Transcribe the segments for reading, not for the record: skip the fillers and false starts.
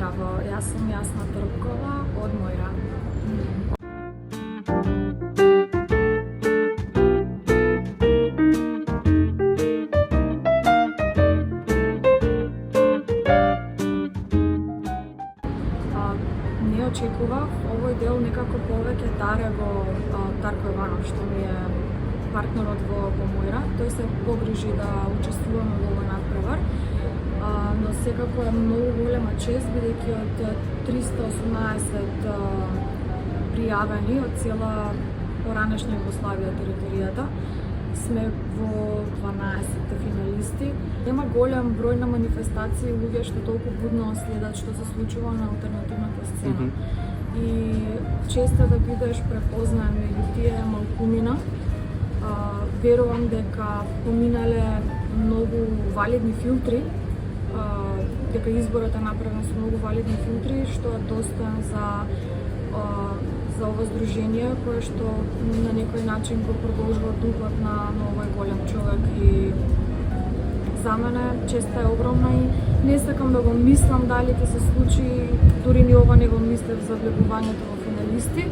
Здраво, јас сум Јасна Трпкова од Мојра. Не очекував овој дел некако повеќе даре го Дарко Иванов, што ми е партнерот во Мојра. Тој се погрижи да учествуваме во овој надпревар. Но секако е многу голема чест, бидејќи од 318 пријавени од цела поранешна Југославија територијата сме во 12 финалисти. Нема голем број на манифестации луѓе што толку будно следат што се случува на алтернативната сцена. И често да бидеш препознаен меѓу тие малкумина. Верувам дека поминале многу валидни филтри, дека изборот е направен со многу валидни филтри, што е достоен за ова здружение, кое што на некој начин го продолжува духот на овој голем човек. И за мене честа е огромна и не сакам да го мислам дали ќе се случи, дури ни ова не го мислев за влегувањето во финалисти,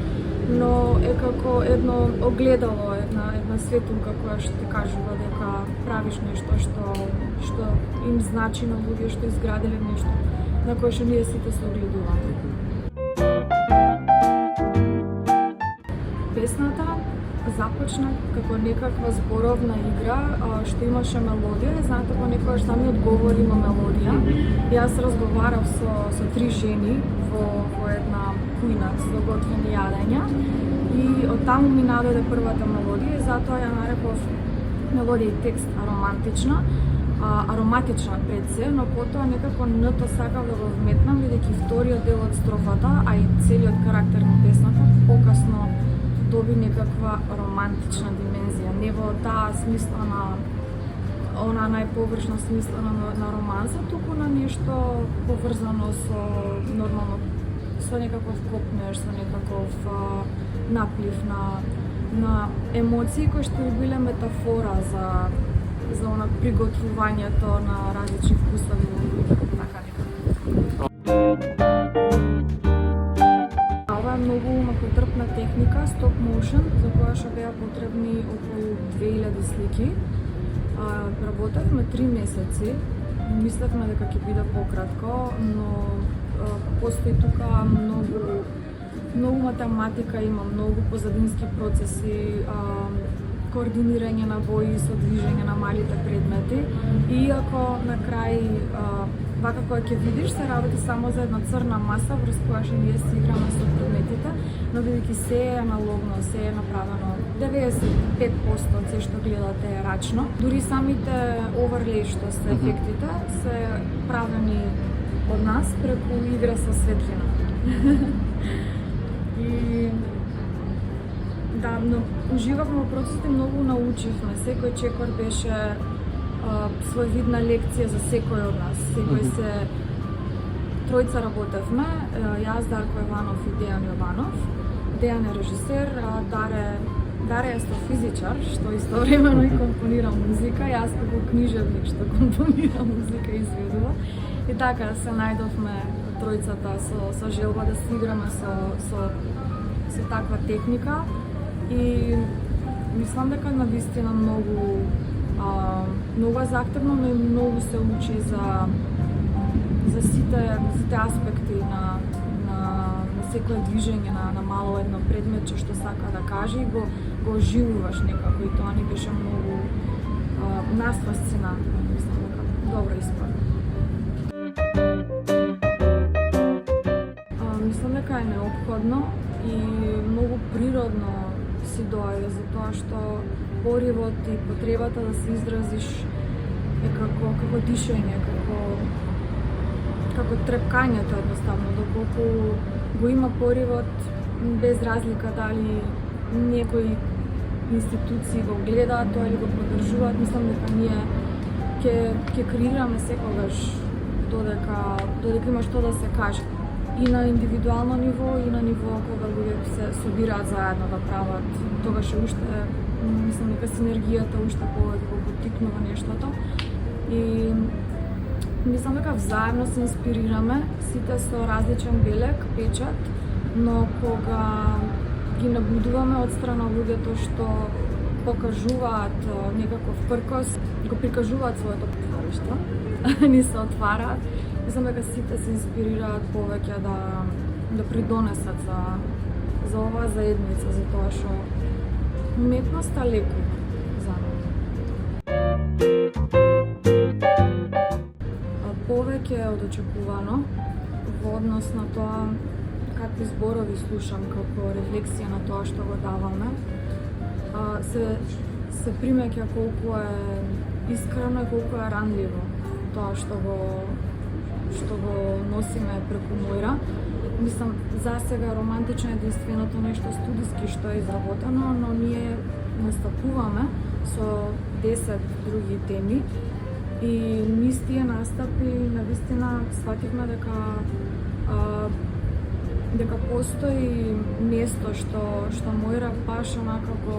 но е како едно огледало, една светулка која што ти кажува дека правиш нешто што им значи на луѓе што изградиле нешто на кое што ние сите се огледуваме. Песната започна како некаква зборовна игра што имаше мелодија, знаете понекогаш сами одговори има мелодија. Јас разговарав со три жени во една кујна со готвени јадења и од таму ми надојде првата мелодија и затоа ја нареков мелодија и текст ароматична пред се, но потоа некако н-то сакав да го вметнам, бидејќи вториот дел од строфата, а и целиот карактер на песната покасно доби некаква романтична димензија, не во таа смисла на она најповршна смисла на романса, туку на нешто поврзано со нормално, со некаков копнеж, со некаков наплив на емоции кои што би биле метафора за она приготвувањето на различни вкусови во луѓето, така некако. Ова е многу макотрпна техника, стоп моушен, за која што беа потребни околу 2000 слики. Работевме 3 месеци, мислевме дека ќе биде пократко, но постои тука многу математика, има многу позадински процеси, координирање на бои со движење на малите предмети. И иако на крај вака која ќе видиш се работи само за една црна маса врз која што ние се играме со предметите, но бидејќи се е аналогно, се е направено 95% од се што гледате е рачно. Дури самите оверлеи што се ефектите се правени од нас преку игра со светлина. И да, но уживавме во процесите, многу научивме. Секој чекор беше своевидна лекција за секој од нас. Секој се тројца работевме, јас, Дарко Иванов и Дејан Јованов. Дејан е режисер, Даре е астрофизичар, што истовремено и компонира музика, јас како книжевник што компонира музика и изведува. И така се најдовме тројцата со желба да се играме со таква техника. И мислам дека навистина многу е заактивно, но и многу се учи за сите аспекти на секое движење на мало едно предметче што сака да каже и го оживуваш некако и тоа ни беше многу нас фасцинантно, мислам дека добро испадна. Мислам дека е неопходно и многу природно си доаѓа за тоа што поривот и потребата да се изразиш е како дишење, како трепкањето едноставно, доколку го има поривот без разлика дали некои институции го гледаат тоа или го поддржуваат, мислам дека ние ќе креираме секогаш додека има што да се каже. И на индивидуално ниво, и на ниво кога луѓе се собираат заедно да прават, тогаш е уште, мислам дека синергијата уште повеќе го поттикнува нештото. И Мислам дека взаемно се инспирираме, сите со различен белег, печат, но кога ги набудуваме од страна луѓето што покажуваат некаков пркос, го прикажуваат своето твариштво, ни се отвараат. Мислам дека сите се инспирираат повеќе да придонесат за оваа заедница, за тоа што уметноста лекува за нас. Повеќе од очекувано во однос на тоа какви зборови слушам како рефлексија на тоа што го даваме. Се примеќа колку е искрено и колку е ранливо тоа што го носиме преку Моира. Мислам, за сега романтично е единственото нешто студиски што е изработено, но ние настапуваме со 10 други теми и низ тие настапи навистина свативме дека постои место што Моира баш онакако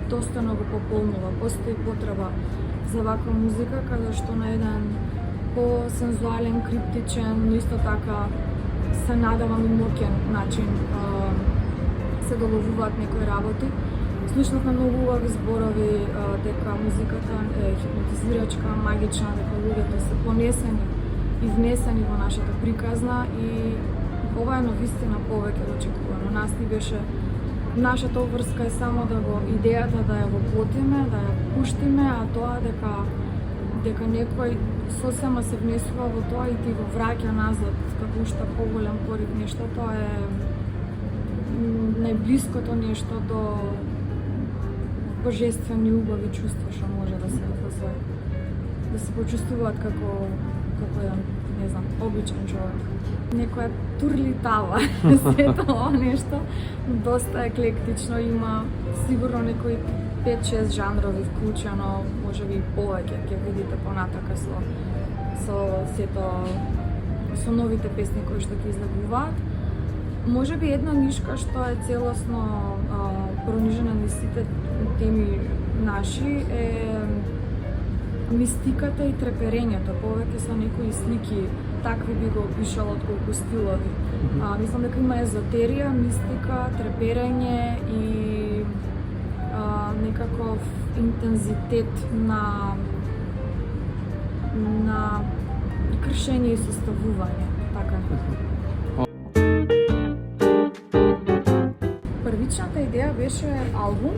достојно го пополнува. Постои потреба за ваква музика каде што на еден по-сензуален, криптичен, но исто така се надавам и моќен начин се доловуваат некои работи. Слушнавме многу убави зборови дека музиката е хипнотизирачка, магична, дека луѓето се понесени и внесени во нашата приказна и ова е навистина повеќе од очекувано. Нас ни беше нашата обврска е само идејата да ја воплотиме, да ја пуштиме, а тоа дека некој сосема се внесува во тоа и ти го враќа назад како уште поголем порив нешто, тоа е најблиското нешто до божествени убави чувства што може да се почувствуваат како еден, не знам, обичен човек. Некоја турлитава сето ова нешто, доста еклектично, има сигурно некои 5-6 жанрови вклучено, можеби и повеќе, ќе видите понатака со новите песни кои што ќе излегуваат. Можеби една нишка што е целосно пронижена низ сите теми наши е мистиката и треперењето, повеќе со некои слики, такви би го опишала отколку стилови. Мислам дека има езотерија, мистика, треперење и некаков интензитет на кршење и составување, така. Првичната идеја беше албум,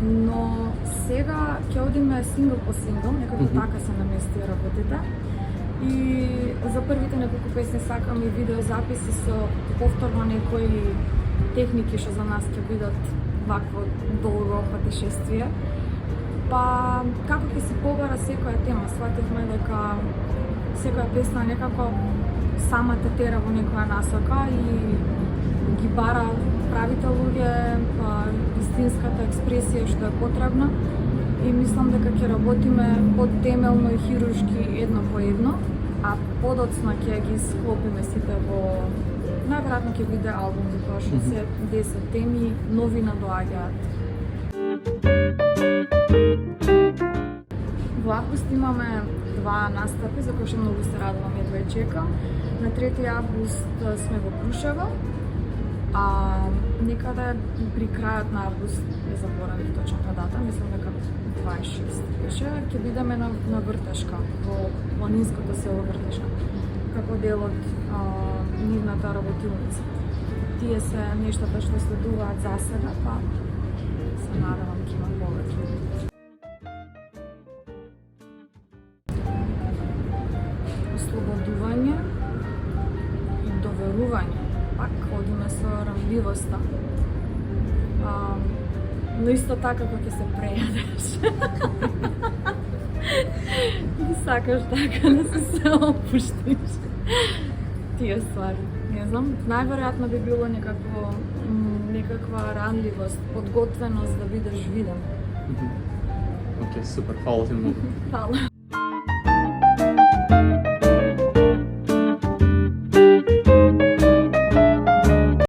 но сега ќе одиме сингл по сингл, некако така се намести работите. И за првите неколку песни сакам и видеозаписи со повторно некои техники што за нас ќе бидат вакво долго патешествие. Па како ќе се побара секоја тема, свативме дека секоја песна некако сама те тера во некоја насока и ги бара правите луѓе, вистинската експресија што е потребна и мислам дека ќе работиме подтемелно и хируршки едно по едно, а подоцна ќе ги склопиме сите во најверојатно ќе биде албум, затоа што се 10 теми нови надоаѓаат. Во август имаме 2 настапи за кои што многу се радувам, едва чекам. На 3 август сме во Крушево, а некаде при крајот на август, не заборавив точната дата, мислам дека 26 беше, ќе бидеме на Вртешка, во планинското село Вртешка, како дел од нивната работилница. Тие се нештата што следуваат за сега, па се надевам ќе има повеќе. Ослободување и доверување. Пак одиме со рамливоста. Но исто така кога ќе се прејадеш. И сакаш така да се опуштиш. Тие ствари. Не знам, најверојатно би било некаква ранливост, подготвеност да бидеш виден. Океј, супер, фала ти многу. Фала.